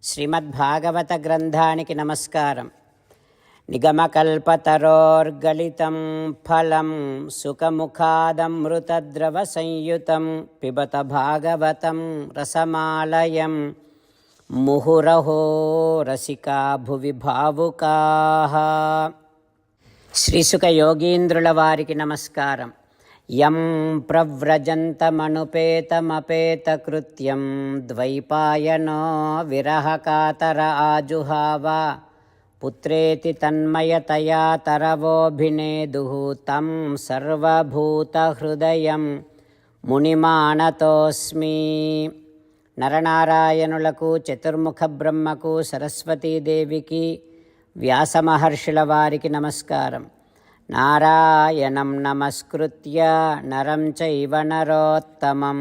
శ్రీమద్భాగవత గ్రంథానికి నమస్కారం. నిగమకల్పతరోర్గలితం ఫలం సుఖముఖాదమృతద్రవ సంయుతం పిబత భాగవతం రసమాలయం ముహురహో రసికా భువి భావుకాః. శ్రీసుఖ యోగీంద్రుల వారికి నమస్కారం. యం ప్రవ్రజంతమనుపేతమపేతకృత్యం ద్వైపాయనో విరహకాతర ఆజుహావ పుత్రేతి తన్మయతయా తరవోభినేదుః తం సర్వభూతహృదయం మునిమానతోస్మి. నరనారాయణులకు, చతుర్ముఖ బ్రహ్మకు, సరస్వతీదేవికి, వ్యాసమహర్షుల వారికి నమస్కారం. నారాయణం నమస్కృత్య నరం చైవ నరోత్తమం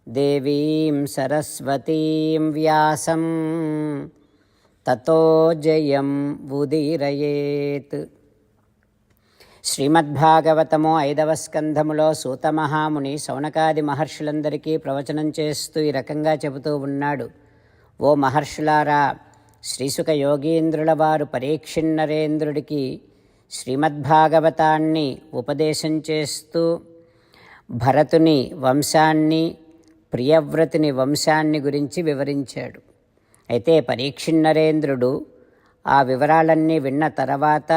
దేవీం సరస్వతీం వ్యాసం తతో జయం ఉదీరయేత్. శ్రీమద్భాగవతము 5వ స్కంధములో సూతమహాముని శౌనకాది మహర్షులందరికీ ప్రవచనం చేస్తూ ఈ రకంగా చెబుతూ ఉన్నాడు. ఓ మహర్షులారా, శ్రీసుఖ యోగీంద్రుల వారు పరీక్షిన్నరేంద్రుడికి శ్రీమద్భాగవతాన్ని ఉపదేశం చేస్తూ భరతుని వంశాన్ని, ప్రియవ్రతుని వంశాన్ని గురించి వివరించాడు. అయితే పరీక్షిన్నరేంద్రుడు ఆ వివరాలన్నీ విన్న తర్వాత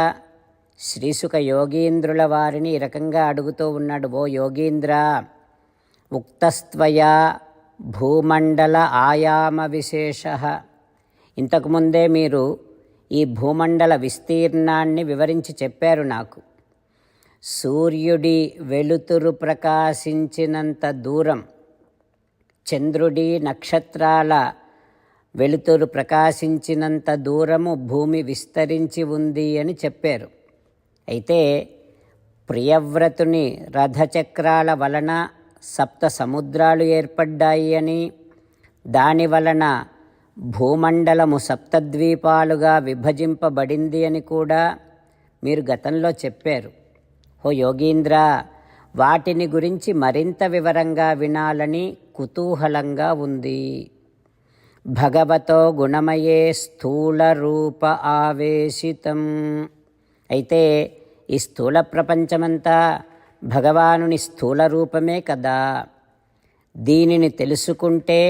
శ్రీసుఖ యోగీంద్రుల వారిని ఈ రకంగా అడుగుతూ ఉన్నాడు. ఓ యోగీంద్ర, ఉక్తస్త్వయా భూమండల ఆయామ విశేషః. ఇంతకుముందే మీరు ఈ భూమండల విస్తీర్ణాన్ని వివరించి చెప్పారు నాకు. సూర్యుడి వెలుతురు ప్రకాశించినంత దూరం, చంద్రుడి నక్షత్రాల వెలుతురు ప్రకాశించినంత దూరము భూమి విస్తరించి ఉంది అని చెప్పారు. అయితే ప్రియవ్రతుని రథచక్రాల వలన 7 సముద్రాలు ఏర్పడ్డాయి అని, దాని వలన భూమండలము 7 ద్వీపాలుగా విభజింపబడింది అని కూడా మీరు గతంలో చెప్పారు. ఓ యోగీంద్ర, వాటిని గురించి మరింత వివరంగా వినాలని కుతూహలంగా ఉంది. భగవతో గుణమయే స్థూల రూప ఆవేశితం. అయితే ఈ స్థూల ప్రపంచమంతా భగవానుని స్థూల రూపమే కదా. దీనిని తెలుసుకుంటే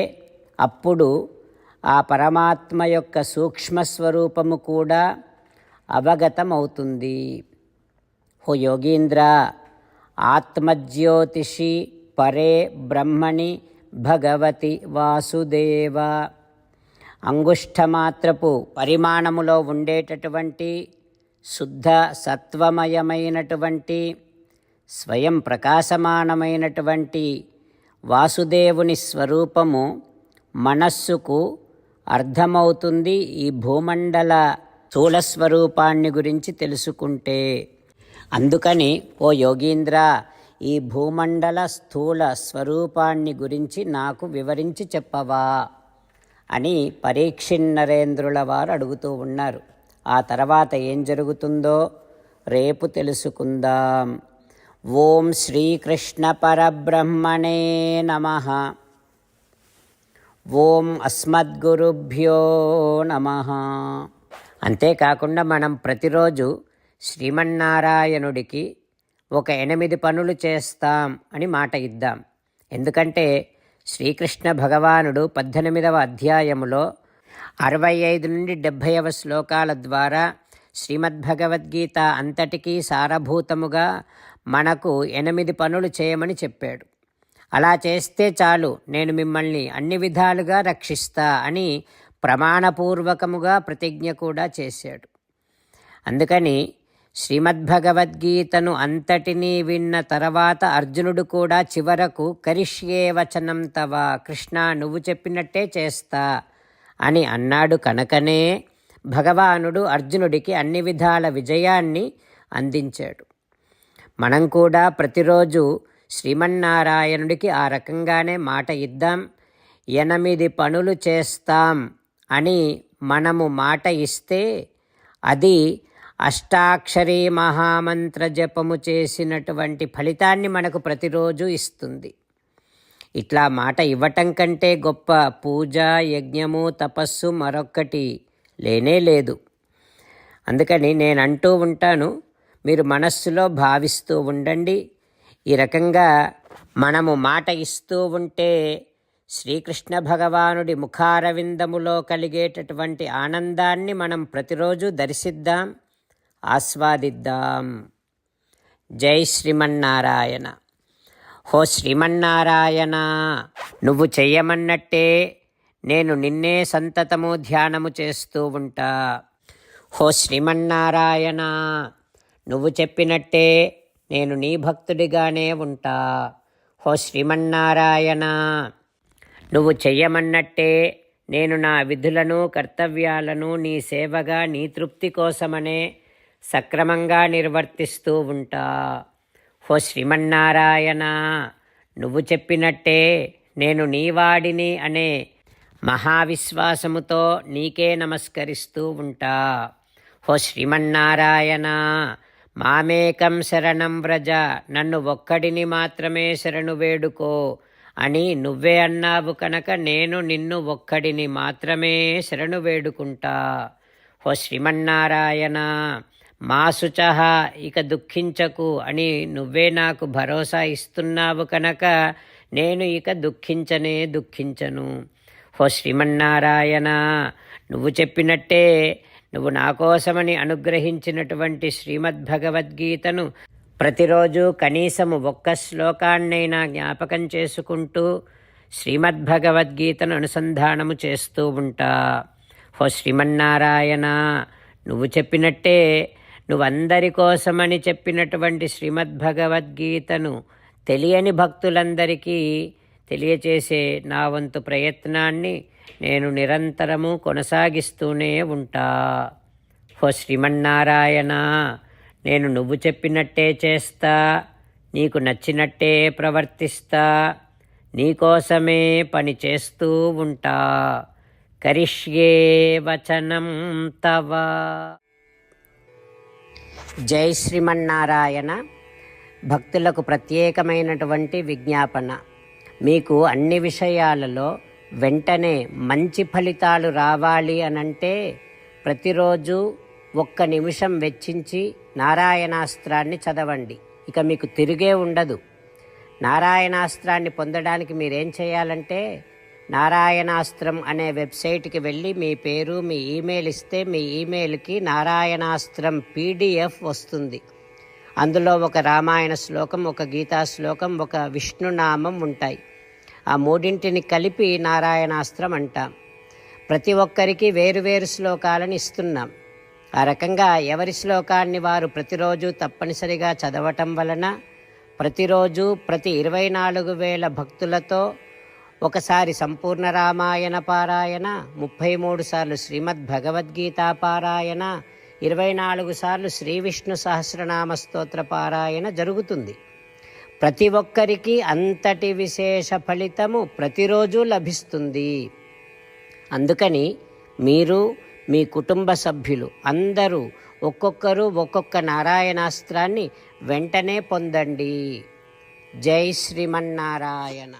అప్పుడు ఆ పరమాత్మ యొక్క సూక్ష్మస్వరూపము కూడా అవగతమవుతుంది. ఓ యోగీంద్ర, ఆత్మజ్యోతిషి పరే బ్రహ్మణి భగవతి వాసుదేవ. అంగుష్ఠమాత్రపు పరిమాణములో ఉండేటటువంటి శుద్ధ సత్వమయమైనటువంటి స్వయం ప్రకాశమానమైనటువంటి వాసుదేవుని స్వరూపము మనస్సుకు అర్థమవుతుంది ఈ భూమండల స్థూల స్వరూపాన్ని గురించి తెలుసుకుంటే. అందుకని ఓ యోగీంద్ర, ఈ భూమండల స్థూల స్వరూపాన్ని గురించి నాకు వివరించి చెప్పవా అని పరీక్షిన్నరేంద్రుల వారు అడుగుతూ ఉన్నారు. ఆ తర్వాత ఏం జరుగుతుందో రేపు తెలుసుకుందాం. ఓం శ్రీకృష్ణ పరబ్రహ్మణే నమః. ఓం అస్మద్గురుభ్యో నమః. అంతేకాకుండా మనం ప్రతిరోజు శ్రీమన్నారాయణుడికి ఒక 8 పనులు చేస్తాం అని మాట ఇద్దాం. ఎందుకంటే శ్రీకృష్ణ భగవానుడు 18వ అధ్యాయములో 65 నుండి 70వ శ్లోకాల ద్వారా శ్రీమద్భగవద్గీత అంతటికీ సారభూతముగా మనకు 8 పనులు చేయమని చెప్పాడు. అలా చేస్తే చాలు, నేను మిమ్మల్ని అన్ని విధాలుగా రక్షిస్తా అని ప్రమాణపూర్వకముగా ప్రతిజ్ఞ కూడా చేశాడు. అందుకని శ్రీమద్భగవద్గీతను అంతటినీ విన్న తర్వాత అర్జునుడు కూడా చివరకు కరిష్యే వచనం తవ, కృష్ణ నువ్వు చెప్పినట్టే చేస్తా అని అన్నాడు. కనుకనే భగవానుడు అర్జునుడికి అన్ని విధాల విజయాన్ని అందించాడు. మనం కూడా ప్రతిరోజు శ్రీమన్నారాయణుడికి ఆ రకంగానే మాట ఇద్దాం. 8 పనులు చేస్తాం అని మనము మాట ఇస్తే అది అష్టాక్షరీ మహామంత్ర జపము చేసినటువంటి ఫలితాన్ని మనకు ప్రతిరోజు ఇస్తుంది. ఇట్లా మాట ఇవ్వటం కంటే గొప్ప పూజ, యజ్ఞము, తపస్సు మరొక్కటి లేనే లేదు. అందుకని నేను అంటూ ఉంటాను, మీరు మనస్సులో భావిస్తూ ఉండండి. ఈ రకంగా మనము మాట ఇస్తూ ఉంటే శ్రీకృష్ణ భగవానుడి ముఖారవిందములో కలిగేటటువంటి ఆనందాన్ని మనం ప్రతిరోజు దర్శిద్దాం, ఆస్వాదిద్దాం. జై శ్రీమన్నారాయణ. హో శ్రీమన్నారాయణ, నువ్వు చెయ్యమన్నట్టే నేను నిన్నే సంతతము ధ్యానము చేస్తూ ఉంటా. హో శ్రీమన్నారాయణ, నువ్వు చెప్పినట్టే నేను నీ భక్తుడిగానే ఉంటా. హో శ్రీమన్నారాయణ, నువ్వు చెయ్యమన్నట్టే నేను నా విధులను, కర్తవ్యాలను నీ సేవగా, నీ తృప్తి కోసమనే సక్రమంగా నిర్వర్తిస్తూ ఉంటా. హో శ్రీమన్నారాయణ, నువ్వు చెప్పినట్టే నేను నీవాడిని అనే మహావిశ్వాసముతో నీకే నమస్కరిస్తూ ఉంటా. హో శ్రీమన్నారాయణ, మామేకం శరణం వ్రజ, నన్ను ఒక్కడిని మాత్రమే శరణు వేడుకో అని నువ్వే అన్నావు కనుక నేను నిన్ను ఒక్కడిని మాత్రమే శరణు వేడుకుంటా. హో శ్రీమన్నారాయణ, మా శుచః, ఇక దుఃఖించకు అని నువ్వే నాకు భరోసా ఇస్తున్నావు కనుక నేను ఇక దుఃఖించను. హో శ్రీమన్నారాయణ, నువ్వు చెప్పినట్టే నువ్వు నా కోసమని అనుగ్రహించినటువంటి శ్రీమద్భగవద్గీతను ప్రతిరోజు కనీసము ఒక్క శ్లోకాన్నైనా జ్ఞాపకం చేసుకుంటూ శ్రీమద్భగవద్గీతను అనుసంధానము చేస్తూ ఉంటా. హో శ్రీమన్నారాయణ, నువ్వు చెప్పినట్టే నువ్వందరి కోసమని చెప్పినటువంటి శ్రీమద్భగవద్గీతను తెలియని భక్తులందరికీ తెలియచేసే నా వంతు ప్రయత్నాన్ని నేను నిరంతరము కొనసాగిస్తూనే ఉంటా. హో శ్రీమన్నారాయణ, నేను నువ్వు చెప్పినట్టే చేస్తా, నీకు నచ్చినట్టే ప్రవర్తిస్తా, నీకోసమే పని చేస్తూ ఉంటా. కరిష్యే వచనం తవ. జై శ్రీమన్నారాయణ. భక్తులకు ప్రత్యేకమైనటువంటి విజ్ఞాపన. మీకు అన్ని విషయాలలో వెంటనే మంచి ఫలితాలు రావాలి అనంటే ప్రతిరోజు 1 నిమిషం వెచ్చించి నారాయణాస్త్రాన్ని చదవండి. ఇక మీకు తిరిగే ఉండదు. నారాయణాస్త్రాన్ని పొందడానికి మీరేం చేయాలంటే నారాయణాస్త్రం అనే వెబ్సైట్కి వెళ్ళి మీ పేరు, మీ ఈమెయిల్ ఇస్తే మీ ఈమెయిల్కి నారాయణాస్త్రం PDF వస్తుంది. అందులో ఒక రామాయణ శ్లోకం, ఒక గీతా శ్లోకం, ఒక విష్ణునామం ఉంటాయి. ఆ మూడింటిని కలిపి నారాయణాస్త్రం అంటాం. ప్రతి ఒక్కరికి వేరువేరు శ్లోకాలను ఇస్తున్నాం. ఆ రకంగా ఎవరి శ్లోకాన్ని వారు ప్రతిరోజు తప్పనిసరిగా చదవటం వలన ప్రతిరోజు ప్రతి 24,000 భక్తులతో ఒకసారి సంపూర్ణ రామాయణ పారాయణ, 33 సార్లు శ్రీమద్భగవద్గీత పారాయణ, 24 సార్లు శ్రీ విష్ణు సహస్రనామ స్తోత్ర పారాయణ జరుగుతుంది. ప్రతి ఒక్కరికి అంతటి విశేష ఫలితము ప్రతిరోజు లభిస్తుంది. అందుకని మీరు, మీ కుటుంబ సభ్యులు అందరూ ఒక్కొక్కరు ఒక్కొక్క నారాయణాస్త్రాన్ని వెంటనే పొందండి. జై శ్రీమన్నారాయణ.